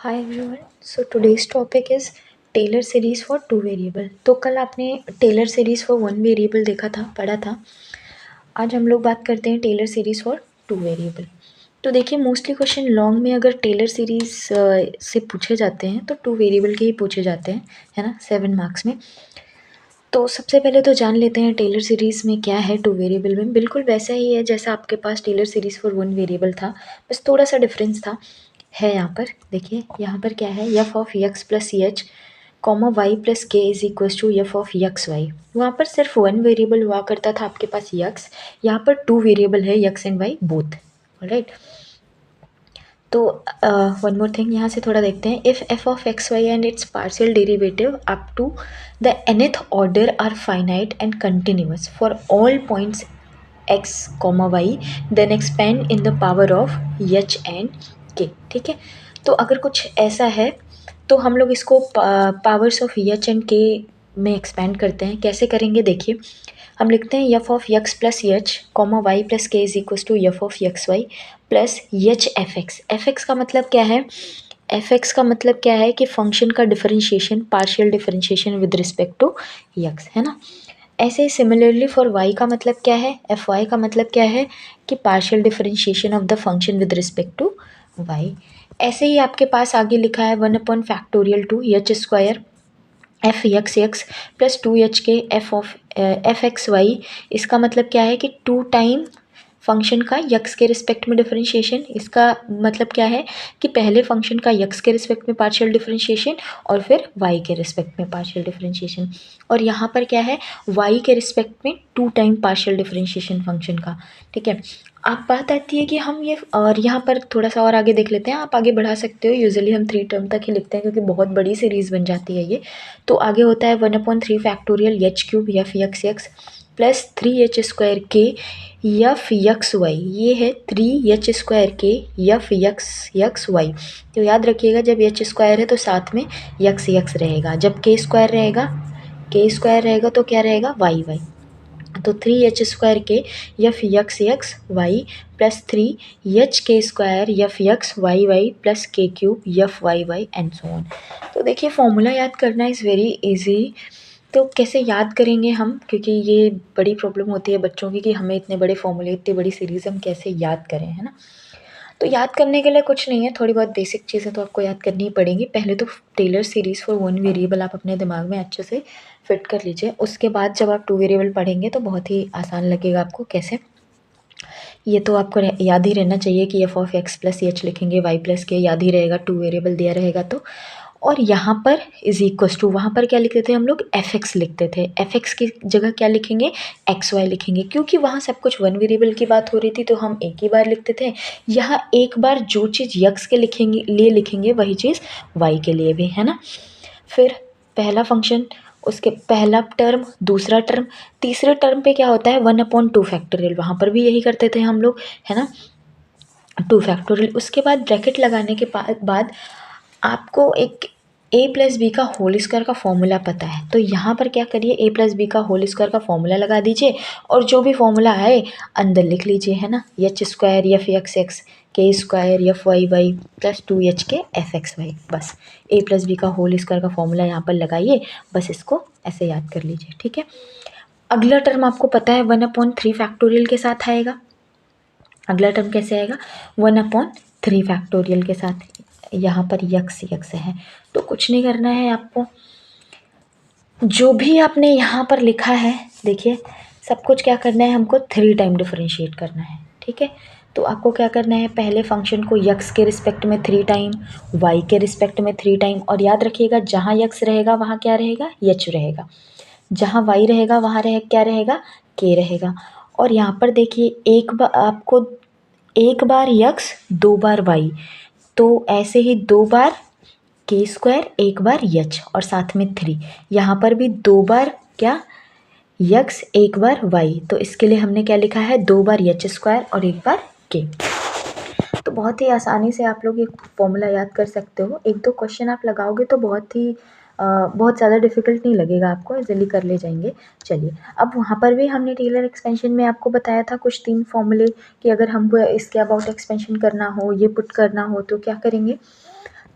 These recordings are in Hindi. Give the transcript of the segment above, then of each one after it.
Hi everyone, so today's topic is Taylor series for two variable. तो कल आपने Taylor series for one variable देखा था, पढ़ा था। आज हम लोग बात करते हैं Taylor series for two variable. तो देखिए, मोस्टली क्वेश्चन लॉन्ग में अगर टेलर सीरीज़ से पूछे जाते हैं तो टू वेरिएबल के ही पूछे जाते हैं, है ना, 7 मार्क्स में। तो सबसे पहले तो जान लेते हैं टेलर सीरीज़ में क्या है। टू वेरिएबल में बिल्कुल वैसा ही है जैसा आपके पास Taylor series for one variable था, बस थोड़ा सा डिफरेंस था। है यहाँ पर देखिए, यहाँ पर क्या है, f of x plus c h comma y plus k is equal to f of x y. वहाँ पर सिर्फ वन वेरिएबल हुआ करता था आपके पास यक्स, यहाँ पर टू वेरिएबल है X and Y both, right. तो वन मोर थिंग यहाँ से थोड़ा देखते हैं। If F of x Y and its partial derivative up to the nth order are finite and continuous for all points x, y, then expand in the power of h and k। ठीक है, तो अगर कुछ ऐसा है तो हम लोग इसको powers of h and k में एक्सपेंड करते हैं। कैसे करेंगे देखिए, हम लिखते हैं f of x plus h comma y plus k is equal to f of x y plus h f x. F x का मतलब क्या है, एफ एक्स का मतलब क्या है कि फंक्शन का differentiation, partial differentiation with respect to X, है ना। ऐसे ही सिमिलरली फॉर वाई का मतलब क्या है, एफ वाई का मतलब क्या है कि partial differentiation of the function with respect to y. ऐसे ही आपके पास आगे लिखा है one by factorial two h square f x x plus two h k f of f x y. इसका मतलब क्या है कि टू टाइम फंक्शन का यक्स के रिस्पेक्ट में डिफरेंशिएशन। इसका मतलब क्या है कि पहले फंक्शन का यक्स के रिस्पेक्ट में पार्शियल डिफरेंशिएशन और फिर वाई के रिस्पेक्ट में पार्शियल डिफरेंशिएशन। और यहाँ पर क्या है, वाई के रिस्पेक्ट में two time partial differentiation function का। ठीक है, अब बात आती है कि हम ये, और यहाँ पर थोड़ा सा और आगे देख लेते हैं, आप आगे बढ़ा सकते हो। यूजुअली हम 3 टर्म तक ही लिखते हैं क्योंकि बहुत बड़ी सीरीज़ बन जाती है ये। तो आगे होता है 1/3 H cube f x x plus 3 h square k f x Y. ये है 3 h square k f x Y. तो याद रखिएगा, जब एच स्क्वायर है तो साथ में एक्स एक्स रहेगा, जब के स्क्वायर रहेगा तो क्या रहेगा, वाई वाई। तो 3 h square k f x x y plus 3 h k square f x y y plus k cube f y y and so on. तो देखिए, फॉर्मूला याद करना इज़ वेरी इजी। तो कैसे याद करेंगे हम, क्योंकि ये बड़ी प्रॉब्लम होती है बच्चों की कि हमें इतने बड़े फॉर्मूले, इतनी बड़ी सीरीज़ हम कैसे याद करें, है ना। तो याद करने के लिए कुछ नहीं है, थोड़ी बहुत बेसिक चीज़ें तो आपको याद करनी ही पड़ेंगी। पहले तो Taylor series for one variable आप अपने दिमाग में अच्छे से फिट कर लीजिए। उसके बाद जब आप टू वेरिएबल पढ़ेंगे तो बहुत ही आसान लगेगा आपको। कैसे, ये तो आपको याद ही रहना चाहिए कि F of x plus H लिखेंगे, वाई प्लस के याद ही रहेगा, टू वेरिएबल दिया रहेगा तो। और यहाँ पर इज इक्वस टू, वहाँ पर क्या लिखते थे हम लोग, एफ एक्स लिखते थे। एफ एक्स की जगह क्या लिखेंगे, एक्स वाई लिखेंगे, क्योंकि वहाँ सब कुछ वन वेरिएबल की बात हो रही थी तो हम एक ही बार लिखते थे। यहाँ एक बार जो चीज़ यक्स के लिखेंगे वही चीज़ वाई के लिए भी, है ना। फिर पहला फंक्शन, उसके पहला टर्म, दूसरा टर्म, तीसरे टर्म पे क्या होता है 1/2 वहाँ पर भी यही करते थे हम लोग, है ना, 2 उसके बाद ब्रैकेट लगाने के बाद आपको एक ए प्लस बी का होल स्क्वायर का फॉर्मूला पता है, तो यहाँ पर क्या करिए, ए प्लस बी का होल स्क्वायर का फॉर्मूला लगा दीजिए और जो भी फॉर्मूला आए अंदर लिख लीजिए, है ना। H square f x x k square f y y plus 2 h k f x y. बस ए प्लस बी का होल स्क्वायर का फॉर्मूला यहाँ पर लगाइए, बस इसको ऐसे याद कर लीजिए। ठीक है, अगला टर्म आपको पता है 1/3 के साथ आएगा। अगला टर्म कैसे आएगा, 1/3 के साथ। यहाँ पर यक्स यक्स है, तो कुछ नहीं करना है आपको, जो भी आपने यहाँ पर लिखा है देखिए, सब कुछ क्या करना है, हमको 3 टाइम डिफरेंशिएट करना है। ठीक है, तो आपको क्या करना है, पहले फंक्शन को यक्स के रिस्पेक्ट में 3 टाइम, वाई के रिस्पेक्ट में 3 टाइम, और याद रखिएगा जहाँ यक्स रहेगा वहाँ क्या रहेगा, एच रहेगा, जहाँ वाई रहेगा वहाँ क्या रहेगा, के रहेगा। और यहाँ पर देखिए, एक बार आपको, एक बार यक्स 2 बार वाई, तो ऐसे ही 2 बार के स्क्वायर, एक बार यच और साथ में 3, यहाँ पर भी 2 बार क्या, यक्स, एक बार वाई, तो इसके लिए हमने क्या लिखा है, 2 बार यच स्क्वायर और एक बार के। तो बहुत ही आसानी से आप लोग ये फॉर्मूला याद कर सकते हो। एक दो क्वेश्चन आप लगाओगे तो बहुत ज़्यादा डिफिकल्ट नहीं लगेगा आपको, इजीली कर ले जाएंगे। चलिए, अब वहाँ पर भी हमने टेलर एक्सपेंशन में आपको बताया था कुछ 3 फॉर्मूले कि अगर हमको इसके अबाउट एक्सपेंशन करना हो, ये पुट करना हो तो क्या करेंगे।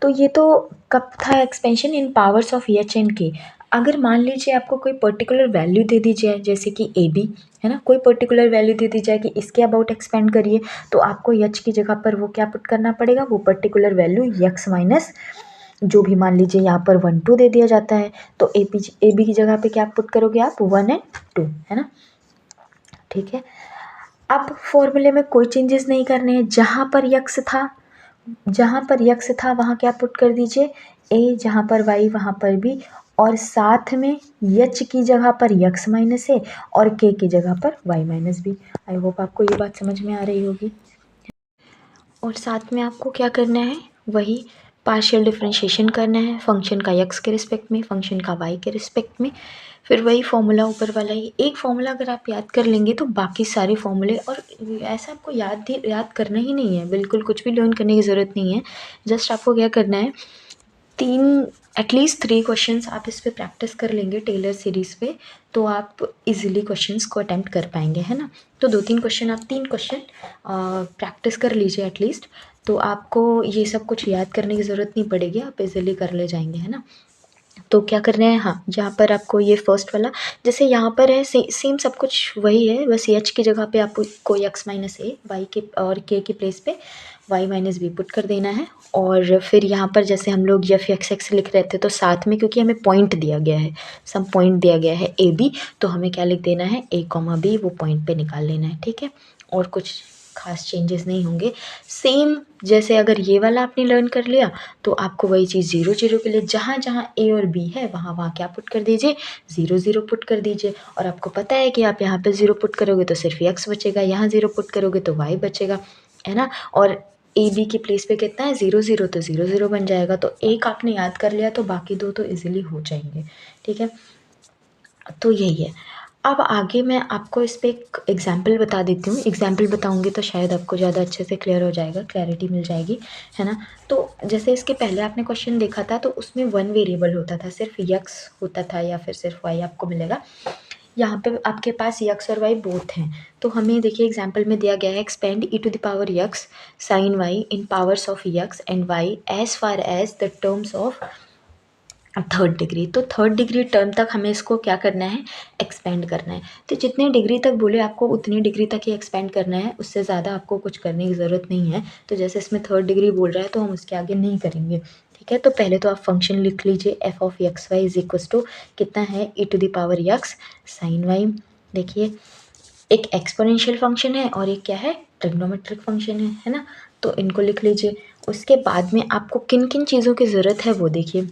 तो ये तो कब था expansion, in powers of H and के। अगर मान लीजिए आपको कोई पर्टिकुलर वैल्यू दे दी जाए, जैसे कि ए बी है ना, कोई पर्टिकुलर वैल्यू दे दी जाए कि इसके अबाउट एक्सपेंड करिए, तो आपको एच की जगह पर वो क्या पुट करना पड़ेगा, वो पर्टिकुलर वैल्यू यक्स माइनस जो भी, मान लीजिए यहाँ पर 1 2 दे दिया जाता है, तो ए बी की जगह पे क्या पुट करोगे आप, 1 एंड 2, है ना। ठीक है, अब फॉर्मूले में कोई चेंजेस नहीं करने हैं, जहाँ पर यक्स था वहाँ क्या पुट कर दीजिए, ए, जहाँ पर वाई वहाँ पर भी, और साथ में यच की जगह पर यक्स माइनस ए और के की जगह पर Y minus B. I hope आपको ये बात समझ में आ रही होगी। और साथ में आपको क्या करना है, वही पार्शियल डिफरेंशिएशन करना है, फंक्शन का यक्स के रिस्पेक्ट में, फंक्शन का वाई के रिस्पेक्ट में, फिर वही फॉर्मूला ऊपर वाला ही। एक फॉर्मूला अगर आप याद कर लेंगे तो बाकी सारे फॉर्मूले, और ऐसा आपको याद करना ही नहीं है, बिल्कुल कुछ भी लर्न करने की ज़रूरत नहीं है। जस्ट आपको क्या करना है, एटलीस्ट 3 क्वेश्चंस आप इस पे प्रैक्टिस कर लेंगे टेलर सीरीज़ पे, तो आप इजीली क्वेश्चंस को अटेम्प्ट कर पाएंगे, है ना। तो 2-3 क्वेश्चन, आप 3 क्वेश्चन प्रैक्टिस कर लीजिए एटलीस्ट, तो आपको ये सब कुछ याद करने की ज़रूरत नहीं पड़ेगी, आप इजीली कर ले जाएंगे, है ना। तो क्या करना है, हाँ, यहाँ पर आपको ये फर्स्ट वाला, जैसे यहाँ पर है सेम सब कुछ वही है, बस एच की जगह पे आपको एक्स माइनस ए, वाई के और के प्लेस पे वाई माइनस बी पुट कर देना है। और फिर यहाँ पर जैसे हम लोग एफ एक्स एक्स लिख रहे थे, तो साथ में क्योंकि हमें पॉइंट दिया गया है, सब पॉइंट दिया गया है ए बी, तो हमें क्या लिख देना है, ए कॉमा बी, वो पॉइंट पे निकाल लेना है। ठीक है, और कुछ खास चेंजेस नहीं होंगे, सेम जैसे अगर ये वाला आपने लर्न कर लिया, तो आपको वही चीज़ 0 0 के लिए जहाँ जहाँ ए और बी है वहाँ वहाँ क्या पुट कर दीजिए, 0 0 पुट कर दीजिए। और आपको पता है कि आप यहाँ पे 0 पुट करोगे तो सिर्फ एक्स बचेगा, यहाँ 0 पुट करोगे तो वाई बचेगा, है ना। और ए बी की प्लेस पे कितना है, 0 0, तो 0 0 बन जाएगा। तो एक आपने याद कर लिया तो बाकी 2 तो इजीली हो जाएंगे। ठीक है, तो यही है। अब आगे मैं आपको इस पर एक एग्जाम्पल बता देती हूँ, एग्जाम्पल बताऊँगी तो शायद आपको ज़्यादा अच्छे से क्लियर हो जाएगा, क्लैरिटी मिल जाएगी, है ना। तो जैसे इसके पहले आपने क्वेश्चन देखा था, तो उसमें 1 वेरिएबल होता था, सिर्फ यक्स होता था या फिर सिर्फ वाई आपको मिलेगा। यहाँ पे आपके पास यक्स और वाई बोथ हैं, तो हमें देखिए एग्जाम्पल में दिया गया है, expand E to the power x sine Y in powers of x and Y as far as the terms of third degree. तो थर्ड डिग्री टर्म तक हमें इसको क्या करना है, एक्सपेंड करना है। तो जितने डिग्री तक बोले आपको उतनी डिग्री तक ही एक्सपेंड करना है, उससे ज़्यादा आपको कुछ करने की ज़रूरत नहीं है। तो जैसे इसमें थर्ड डिग्री बोल रहा है तो हम उसके आगे नहीं करेंगे। ठीक है, तो पहले तो आप फंक्शन लिख लीजिए, f of x y is equals to कितना है, e to the power x sine y. देखिए, एक एक्सपोनेंशियल फंक्शन है और एक क्या है, ट्रिग्नोमेट्रिक फंक्शन है ना। तो इनको लिख लीजिए। उसके बाद में आपको किन किन चीज़ों की ज़रूरत है वो देखिए,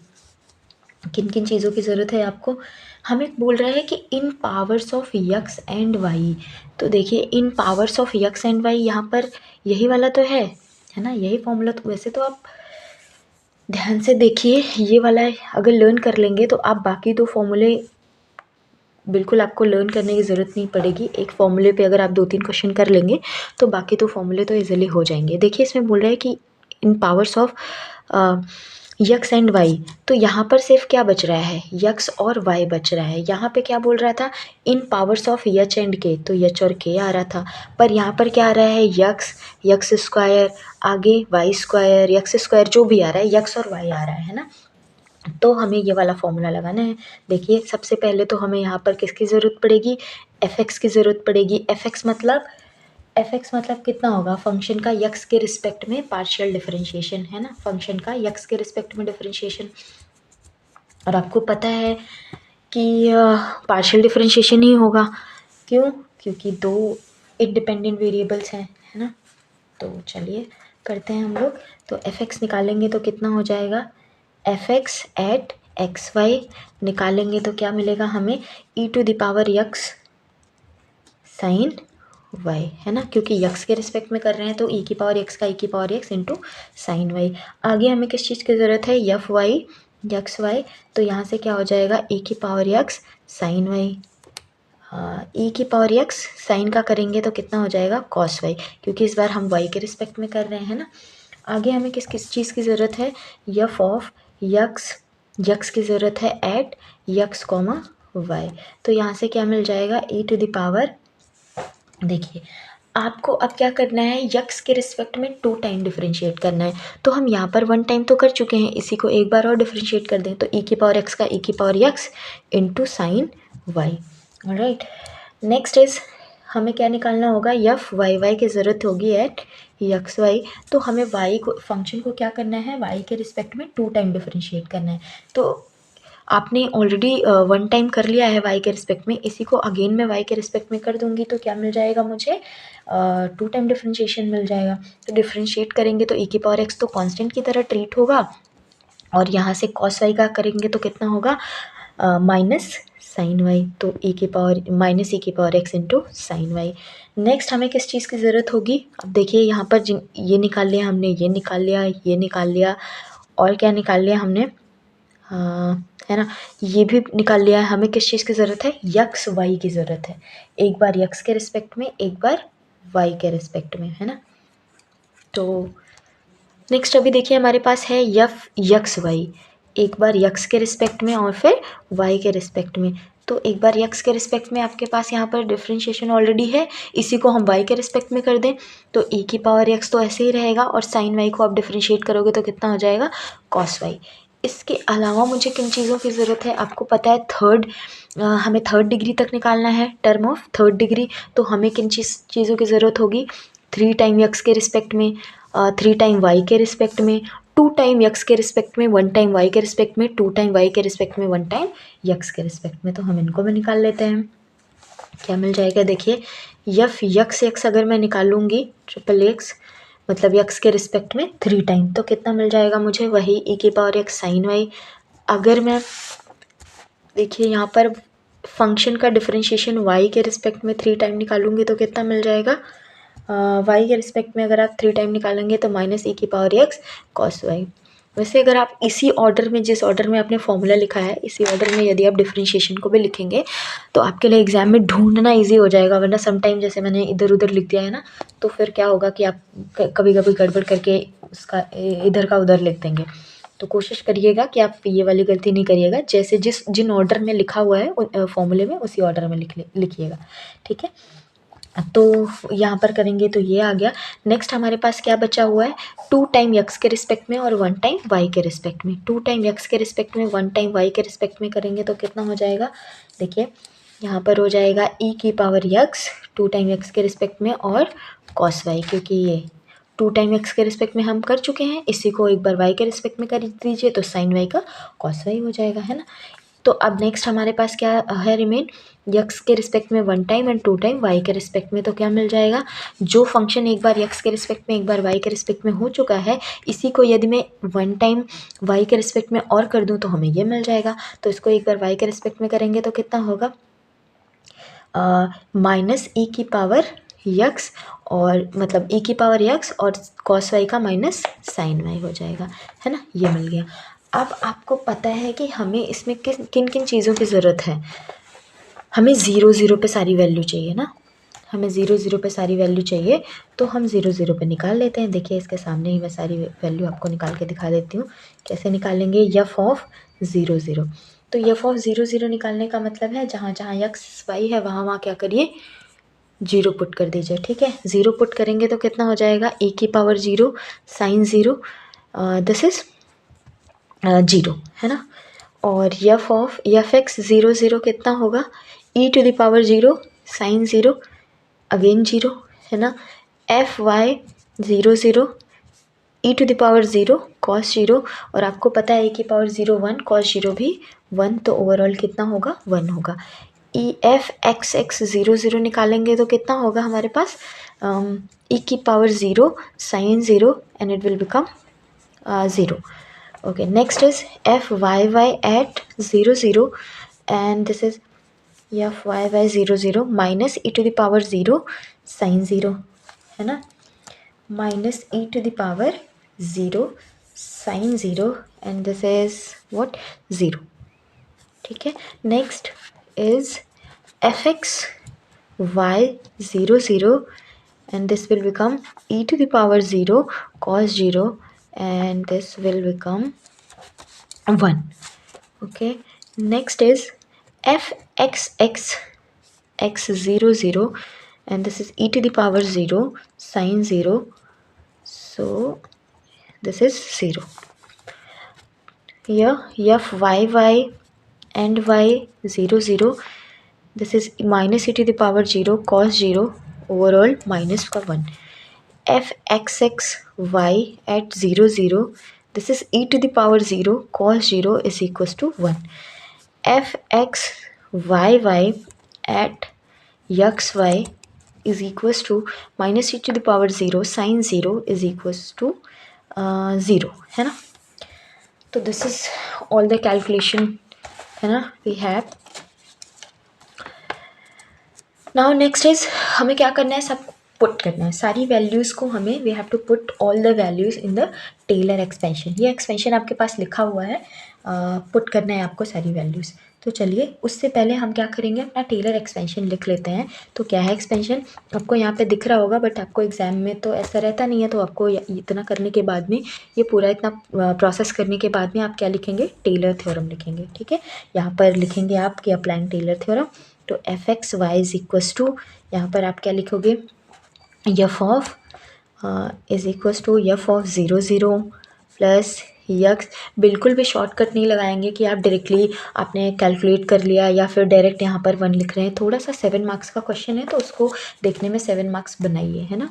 किन किन चीज़ों की ज़रूरत है आपको। हमें बोल रहा है कि in powers of x and y, तो देखिए in powers of x and y, यहाँ पर यही वाला तो है ना, यही फॉर्मूला। तो वैसे तो आप ध्यान से देखिए, ये वाला अगर लर्न कर लेंगे तो आप बाकी 2 फॉर्मूले बिल्कुल आपको लर्न करने की ज़रूरत नहीं पड़ेगी। एक फॉर्मूले पे अगर आप 2-3 क्वेश्चन कर लेंगे तो बाकी 2 फॉर्मूले तो इजीली हो जाएंगे। देखिए इसमें बोल रहा है कि in powers of x and y, तो यहाँ पर सिर्फ क्या बच रहा है, यक्स और वाई बच रहा है। यहाँ पे क्या बोल रहा था, इन पावर्स ऑफ यच एंड के, तो यच और के आ रहा था, पर यहाँ पर क्या आ रहा है, यक्स स्क्वायर, आगे वाई स्क्वायर, यक्स स्क्वायर, जो भी आ रहा है यक्स और वाई आ रहा है ना। तो हमें ये वाला फॉर्मूला लगाना है। देखिए सबसे पहले तो हमें यहाँ पर किसकी ज़रूरत पड़ेगी, एफ एक्स की ज़रूरत पड़ेगी। एफ एक्स मतलब कितना होगा, फंक्शन का यक्स के रिस्पेक्ट में पार्शियल डिफरेंशिएशन, है ना, फंक्शन का यक्स के रिस्पेक्ट में डिफरेंशिएशन। और आपको पता है कि पार्शियल डिफरेंशिएशन ही होगा, क्यों, क्योंकि 2 इंडिपेंडेंट वेरिएबल्स हैं, है ना। तो चलिए करते हैं हम लोग। तो एफ एक्स निकालेंगे तो कितना हो जाएगा, f x at x y निकालेंगे तो क्या मिलेगा हमें, e to the power x sine y, है ना, क्योंकि यक्स के रिस्पेक्ट में कर रहे हैं तो ई की पावर एक्स का ई की power X into sine Y. आगे हमें किस चीज़ की ज़रूरत है, एफ वाई यक्स वाई, तो यहाँ से क्या हो जाएगा, ई की पावर यक्स साइन वाई, ई की पावर यक्स साइन का करेंगे तो कितना हो जाएगा, कॉस वाई, क्योंकि इस बार हम वाई के रिस्पेक्ट में कर रहे हैं ना। आगे हमें किस किस चीज़ की ज़रूरत है, एफ ऑफ यक्स की ज़रूरत है एट यक्स कॉमा वाई। तो यहाँ से क्या मिल जाएगा, ई टू द पावर, देखिए आपको अब क्या करना है, यक्स के रिस्पेक्ट में 2 टाइम डिफरेंशिएट करना है। तो हम यहाँ पर 1 टाइम तो कर चुके हैं, इसी को एक बार और डिफरेंशिएट कर दें, तो e की पावर x का e की power x into sine Y. Alright, next is हमें क्या निकालना होगा, एफ वाई वाई की ज़रूरत होगी एट एक्स वाई। तो हमें y को, फंक्शन को क्या करना है, y के रिस्पेक्ट में 2 टाइम डिफरेंशिएट करना है। तो आपने ऑलरेडी 1 टाइम कर लिया है y के रिस्पेक्ट में, इसी को अगेन मैं y के रिस्पेक्ट में कर दूंगी तो क्या मिल जाएगा मुझे, 2 टाइम डिफरेंशिएशन मिल जाएगा। तो डिफरेंशिएट करेंगे तो e की पावर x तो कांस्टेंट की तरह ट्रीट होगा, और यहाँ से cos y का करेंगे तो कितना होगा, माइनस साइन वाई, तो e की पावर माइनस e की power x into sine y. Next हमें किस चीज़ की ज़रूरत होगी, अब देखिए यहाँ पर ये निकाल लिया हमने, ये निकाल लिया, ये निकाल लिया, और क्या निकाल लिया हमने, है ना, ये भी निकाल लिया है। हमें किस चीज़ की ज़रूरत है, यक्स वाई की ज़रूरत है, एक बार यक्स के रिस्पेक्ट में, एक बार वाई के रिस्पेक्ट में, है ना। तो नेक्स्ट अभी देखिए हमारे पास है यफ यक्स वाई, एक बार यक्स के रिस्पेक्ट में और फिर वाई के रिस्पेक्ट में। तो एक बार यक्स के रिस्पेक्ट में आपके पास यहाँ पर डिफरेंशिएशन ऑलरेडी है, इसी को हम वाई के रिस्पेक्ट में कर दें तो e की पावर x तो ऐसे ही रहेगा, और साइन वाई को आप डिफरेंशिएट करोगे तो कितना हो जाएगा, कॉस वाई। इसके अलावा मुझे किन चीज़ों की ज़रूरत है, आपको पता है हमें थर्ड डिग्री तक निकालना है, टर्म ऑफ थर्ड डिग्री। तो हमें किन चीज़ों की ज़रूरत होगी, 3 टाइम यक्स के रिस्पेक्ट में, 3 टाइम वाई के रिस्पेक्ट में, 2 टाइम यक्स के रिस्पेक्ट में, 1 टाइम वाई के रिस्पेक्ट में, 2 टाइम वाई के रिस्पेक्ट में, 1 टाइम यक्स के रिस्पेक्ट में। तो हम इनको भी निकाल लेते हैं, क्या मिल जाएगा, देखिए यफ यक्स एक्स अगर मैं निकालूंगी, ट्रिपल एक्स मतलब यक्स के रिस्पेक्ट में 3 टाइम, तो कितना मिल जाएगा मुझे, वही e की पावर एक्स साइन वाई। अगर मैं देखिए यहाँ पर फंक्शन का डिफरेंशिएशन y के रिस्पेक्ट में 3 टाइम निकालूंगी तो कितना मिल जाएगा, y के रिस्पेक्ट में अगर आप 3 टाइम निकालेंगे तो माइनस e की पावर एक्स कॉस वाई। वैसे अगर आप इसी ऑर्डर में, जिस ऑर्डर में आपने फॉर्मूला लिखा है, इसी ऑर्डर में यदि आप डिफरेंशिएशन को भी लिखेंगे तो आपके लिए एग्जाम में ढूंढना इजी हो जाएगा, वरना समटाइम जैसे मैंने इधर उधर लिख दिया है ना, तो फिर क्या होगा कि आप कभी कभी गड़बड़ करके उसका इधर का उधर लिख देंगे। तो कोशिश करिएगा कि आप ये वाली गलती नहीं करिएगा, जैसे जिन ऑर्डर में लिखा हुआ है फॉर्मूले में उसी ऑर्डर में लिखिएगा, ठीक है। तो यहाँ पर करेंगे तो ये आ गया। नेक्स्ट हमारे पास क्या बचा हुआ है, 2 टाइम यक्स के रिस्पेक्ट में और 1 टाइम वाई के रिस्पेक्ट में। 2 टाइम यक्स के रिस्पेक्ट में, 1 टाइम वाई के रिस्पेक्ट में करेंगे तो कितना हो जाएगा, देखिए यहाँ पर हो जाएगा e की पावर यक्स 2 टाइम यक्स के रिस्पेक्ट में और कॉस वाई, क्योंकि ये 2 टाइम एक्स के रिस्पेक्ट में हम कर चुके हैं, इसी को एक बार वाई के रिस्पेक्ट में कर दीजिए तो साइन वाई का कॉस वाई हो जाएगा, है ना। तो अब नेक्स्ट हमारे पास क्या है रिमेन, यक्स के रिस्पेक्ट में 1 टाइम एंड 2 टाइम वाई के रिस्पेक्ट में। तो क्या मिल जाएगा, जो फंक्शन एक बार यक्स के रिस्पेक्ट में एक बार वाई के रिस्पेक्ट में हो चुका है, इसी को यदि मैं 1 टाइम वाई के रिस्पेक्ट में और कर दूं तो हमें ये मिल जाएगा। तो इसको एक बार वाई के रिस्पेक्ट में करेंगे तो कितना होगा, माइनस e की पावर यक्स, और मतलब e की पावर यक्स और कॉस वाई का माइनस साइन वाई हो जाएगा, है ना, ये मिल गया। अब आपको पता है कि हमें इसमें किन किन चीज़ों की ज़रूरत है, हमें 0 0 पे सारी वैल्यू चाहिए ना, हमें 0 0 पे सारी वैल्यू चाहिए, तो हम 0 0 पे निकाल लेते हैं। देखिए इसके सामने ही मैं सारी वैल्यू आपको निकाल के दिखा देती हूँ, कैसे निकालेंगे, यफ ऑफ 0 0। तो यफ ऑफ 0 0 निकालने का मतलब है जहाँ जहाँ यक्स वाई है वहाँ वहाँ क्या करिए, 0 पुट कर दीजिए, ठीक है। 0 पुट करेंगे तो कितना हो जाएगा, e की पावर 0 साइन 0, दिस इज 0, है ना। और यफ ऑफ यफ एक्स 0 0 कितना होगा, e to the power 0 sine 0 again 0, है ना। F y 0 0 e to the power 0 cos 0, और आपको पता है e की पावर 0 1 कॉस 0 भी 1, तो ओवरऑल कितना होगा, 1 होगा। ई एफ एक्स एक्स 0 0 निकालेंगे तो कितना होगा हमारे पास, e की power 0 sine 0 and it will become 0। okay, next is f y y at 0 0 and this is f y y 0 0 minus e to the power 0 sin 0, है ना, minus e to the power 0 sin 0 and this is what, 0, ठीक है। next is fx y 0 0 and this will become e to the power 0 cos 0 and this will become 1, okay। next is f x x x 0 0 and this is e to the power 0 sine 0, so this is 0. Here f y and y 0 0, this is minus e to the power 0 cos 0 overall minus का 1. f x x y at 0 0, this is e to the power 0 cos 0 is equals to 1. f x y y at x y is equals to minus e to the power 0 sin 0 is equals to 0, है ना. तो this is all the calculation, है ना, we have. Now next is हमें क्या करना है, सब पुट करना है सारी वैल्यूज़ को. हमें we have to put all the values in the Taylor expansion. ये एक्सपेंशन आपके पास लिखा हुआ है, पुट करना है आपको सारी वैल्यूज़. तो चलिए उससे पहले हम क्या करेंगे, अपना टेलर एक्सपेंशन लिख लेते हैं. तो क्या है एक्सपेंशन, आपको यहाँ पे दिख रहा होगा, बट आपको एग्जाम में तो ऐसा रहता नहीं है. तो आपको इतना करने के बाद में, ये पूरा इतना प्रोसेस करने के बाद में आप क्या लिखेंगे, टेलर थ्योरम लिखेंगे. ठीक है, यहाँ पर लिखेंगे आप कि अप्लाइंग टेलर थ्योरम. तो f x y is equals to, यहाँ पर आप क्या लिखोगे, f of is equals to f of 0 0 plus x. बिल्कुल भी शॉर्टकट नहीं लगाएंगे कि आप डायरेक्टली आपने कैलकुलेट कर लिया या फिर डायरेक्ट यहाँ पर 1 लिख रहे हैं. थोड़ा सा 7 मार्क्स का क्वेश्चन है, तो उसको देखने में 7 मार्क्स बनाइए, है ना.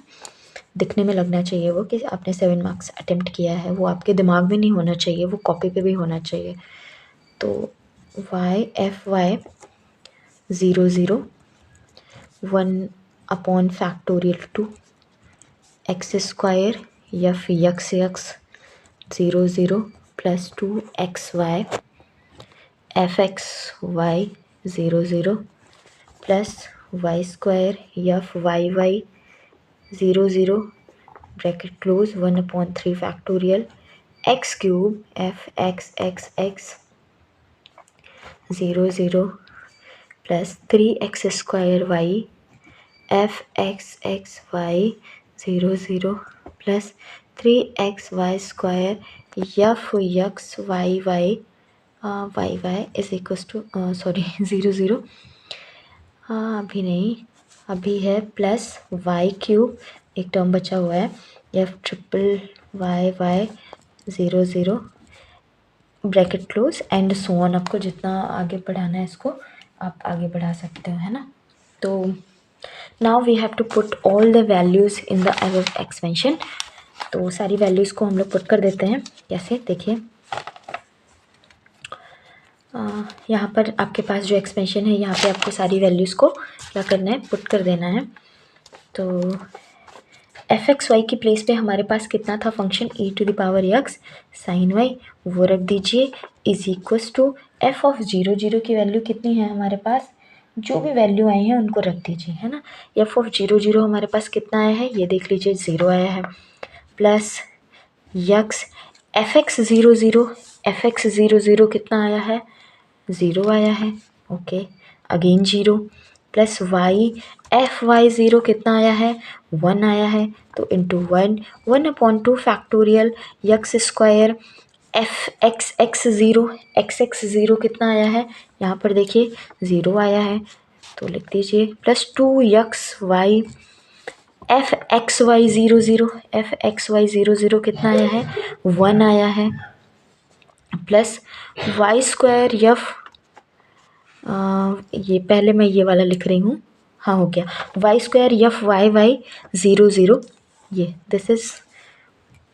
दिखने में लगना चाहिए वो कि आपने 7 मार्क्स अटेम्प्ट किया है, वो आपके दिमाग में नहीं होना चाहिए, वो कॉपी पे भी होना चाहिए. तो y f y 0 0 1 upon factorial 2 x square f x x 0 0 plus 2 x y f x y 0 0 plus y square f y y 0 0 bracket close 1/3 factorial x cube f x x x 0 0 plus 3x square y f x x y 0 0 plus 3x y square f x y y y y is equals to sorry 0 0, अभी नहीं, अभी है प्लस वाई क्यूब, एक टर्म बचा हुआ है, f triple y y 0 0 bracket close and so on. आपको जितना आगे बढ़ाना है इसको आप आगे बढ़ा सकते हो, है ना. तो now we have to put all the values in the expansion. तो सारी वैल्यूज़ को हम लोग पुट कर देते हैं. कैसे, देखिए, यहाँ पर आपके पास जो एक्सपेंशन है, यहाँ पे आपको सारी वैल्यूज़ को क्या करना है, पुट कर देना है. तो एफ एक्स वाई की प्लेस पे हमारे पास कितना था function, e to the power x sine y, वो रख दीजिए, is equals to f of 0 0 की वैल्यू कितनी है हमारे पास, जो भी वैल्यू आई हैं उनको रख दीजिए, है ना. एफ ऑफ 0 0 हमारे पास कितना आया है, ये देख लीजिए 0 आया है, plus x f x 0 0, f x 0 0 कितना आया है, 0 आया है, okay, again 0, plus y f y 0 कितना आया है, 1 आया है. तो into 1/2 factorial x square f x x 0, x x 0 कितना आया है, यहाँ पर देखिए 0 आया है, तो लिख दीजिए, plus 2 x y f x y 0 0, f x y 0 0 कितना आया है, 1 आया है, प्लस वाई स्क्वायर एफ, ये पहले मैं ये वाला लिख रही हूँ, हाँ हो गया, y square f y y 0 0, ये दिस इज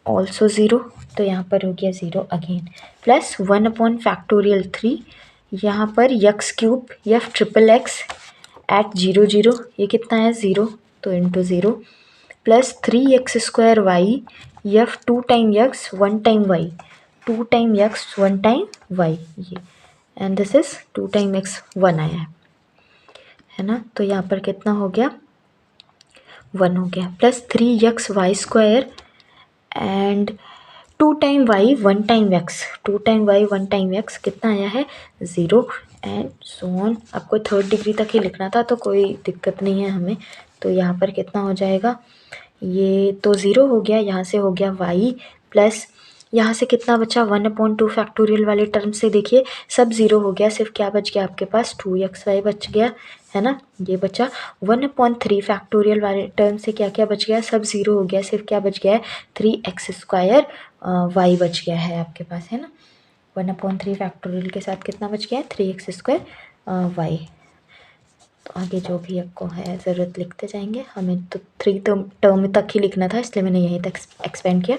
ऑल्सो 0, तो यहाँ पर हो गया 0 अगेन, प्लस 1/फैक्टोरियल 3, यहाँ पर x cube f triple x at 0 0, ये कितना है 0, तो into 0, plus 3x square y f 2 time x 1 time y, 2 time x 1 time y, ये and this is 2 time x 1 आया है ना. तो यहाँ पर कितना हो गया, 1 हो गया, plus 3x y square and 2 time y 1 time x, 2 time y 1 time x कितना आया है 0 एंड सो ऑन. आपको 3rd डिग्री तक ही लिखना था, तो कोई दिक्कत नहीं है हमें. तो यहाँ पर कितना हो जाएगा, ये तो 0 हो गया, यहाँ से हो गया y प्लस यहाँ से कितना बचा 1/2 फैक्टोरियल वाले टर्म से देखिए सब ज़ीरो हो गया, सिर्फ क्या बच गया आपके पास 2xy बच गया है ना, ये बचा। 1/3 फैक्टोरियल वाले टर्म से क्या क्या बच गया, सब ज़ीरो हो गया, सिर्फ क्या बच गया है 3x² y बच गया है आपके पास, है ना। 1/3 फैक्टोरियल के साथ कितना बच गया है 3x² y। तो आगे जो भी आपको है ज़रूरत लिखते जाएंगे, हमें तो 3 टर्म तक ही लिखना था इसलिए मैंने यहीं तक एक्सपेंड किया।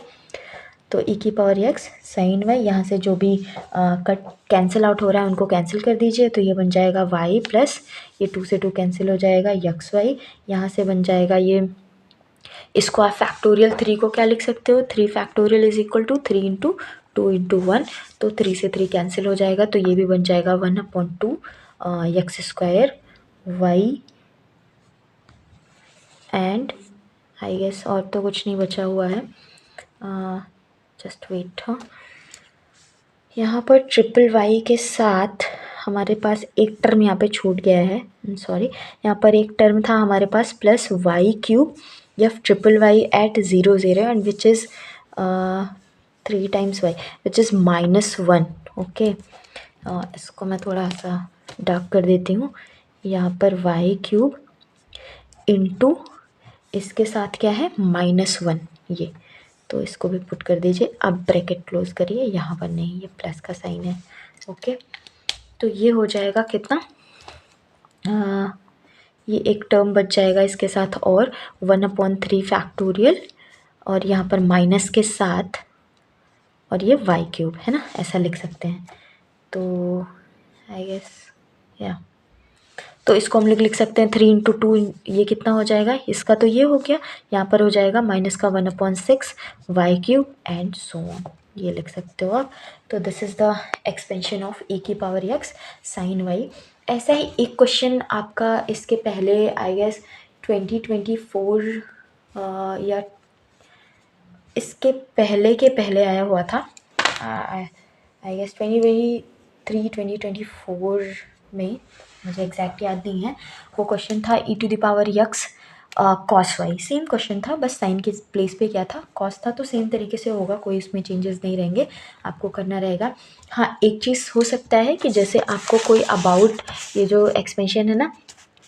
तो e⁻x sin y, यहाँ से जो भी कट कैंसिल आउट हो रहा है उनको कैंसिल कर दीजिए, तो ये बन जाएगा y प्लस ये 2 से 2 कैंसिल हो जाएगा xy, यहाँ से बन जाएगा ये, इसको आप फैक्टोरियल 3 को क्या लिख सकते हो, 3 factorial is equal to 3 into 2 into 1, तो 3 से 3 कैंसिल हो जाएगा, तो ये भी बन जाएगा 1/2 x² y and I guess और तो कुछ नहीं बचा हुआ है, जस्ट वेट। हाँ, यहाँ पर ट्रिपल वाई के साथ हमारे पास एक टर्म यहाँ पे छूट गया है, सॉरी, यहाँ पर एक टर्म था हमारे पास plus y³ f triple y at 0 0 and which is 3 times y which is -1। Okay, इसको मैं थोड़ा सा डार्क कर देती हूँ। यहाँ पर y³ इंटू इसके साथ क्या है -1, ये तो इसको भी पुट कर दीजिए। अब ब्रैकेट क्लोज करिए, यहाँ पर नहीं, ये प्लस का साइन है। ओके, तो ये हो जाएगा कितना, ये एक टर्म बच जाएगा इसके साथ और 1/3 फैक्टोरियल और यहाँ पर माइनस के साथ और ये y³ है ना, ऐसा लिख सकते हैं। तो आई गेस या तो इसको हम लोग लिख सकते हैं 3 इंटू 2, ये कितना हो जाएगा, इसका तो ये हो गया, यहाँ पर हो जाएगा माइनस का 1/6 y³ एंड सो ऑन, ये लिख सकते हो आप। तो this is the expansion of e⁻x sin y। ऐसा ही एक क्वेश्चन आपका इसके पहले आई गेस 2024 या इसके पहले के पहले आया हुआ था, आई गेस 2023-2024 में, मुझे एग्जैक्ट याद नहीं है। वो क्वेश्चन था e⁻x cos y, same question था, बस साइन के प्लेस पे क्या था cos था, तो सेम तरीके से होगा, कोई इसमें चेंजेस नहीं रहेंगे, आपको करना रहेगा। हाँ, एक चीज़ हो सकता है कि जैसे आपको कोई अबाउट ये जो एक्सपेंशन है ना,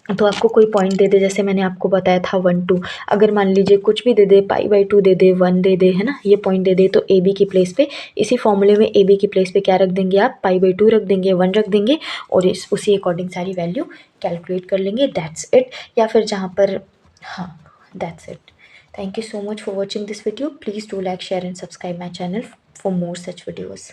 तो आपको कोई पॉइंट दे दे, जैसे मैंने आपको बताया था 1 2, अगर मान लीजिए कुछ भी दे दे, π/2 दे दे, 1 दे दे, है ना, ये पॉइंट दे दे, तो ए बी की प्लेस पे इसी फॉर्मूले में ए बी की प्लेस पे क्या रख देंगे आप, π/2 रख देंगे, 1 रख देंगे और उसी अकॉर्डिंग सारी वैल्यू कैलकुलेट कर लेंगे, दैट्स इट। या फिर जहाँ पर, हाँ, that's it. Thank you so much for watching this video. Please do like, share and subscribe my channel for more such videos.